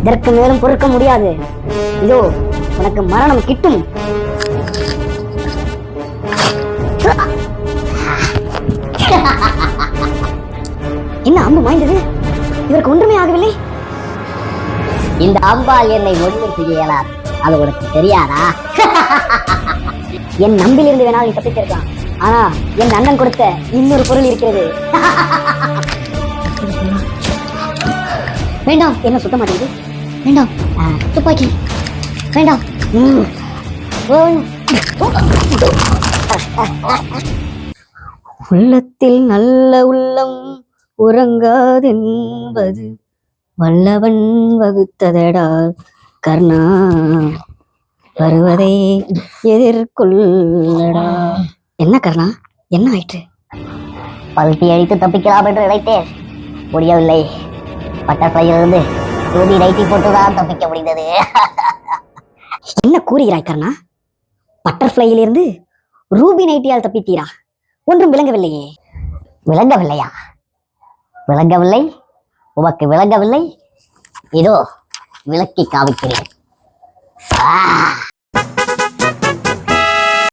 இதற்கு மேலும் பொறுக்க முடியாது. இதோ உனக்கு மரணம் கிட்டும். என்ன அம்பு மாய்ந்தது? இதற்கு ஒன்றுமே ஆகவில்லை. இந்த அம்பால் என்னை ஒன்றும் செய்ய இயலாது. அது உனக்கு தெரியாதா? என் நம்பிலிருந்து வேணால் நீ தப்பித்திருக்கலாம். ஆனா என் அண்ணன் கொடுத்த இன்னொரு பொருள் இருக்கிறது. வேண்டாம். என்ன சுத்த மாட்டேங்குது? வேண்டாம். துப்பாக்கி வேண்டாம். உள்ளத்தில் நல்ல உள்ளம் உறங்காதென்பது வல்லவன் வகுத்ததடா கர்ணா, வருவதை எதிர்கொள்ளடா. என்ன கர்ணா, என்ன ஆயிற்று? பல்ட்டி அடித்து தப்பிக்கலாம் என்று நினைத்தேன், முடியவில்லை. பட்டர்ஃப்ளையிலிருந்து ரூபி நைட்டி போட்டுதான் தப்பிக்க முடிந்தது. என்ன கூறுகிறாய் கர்ணா? பட்டர்ஃப்ளையிலிருந்து ரூபி நைட்டியால் தப்பித்தீரா? ஒன்றும் விளங்கவில்லையே. விளங்கவில்லையா? விளங்கவில்லை? உமக்கு விளங்கவில்லை? இதோ விளக்கி காமிக்கிறேன்.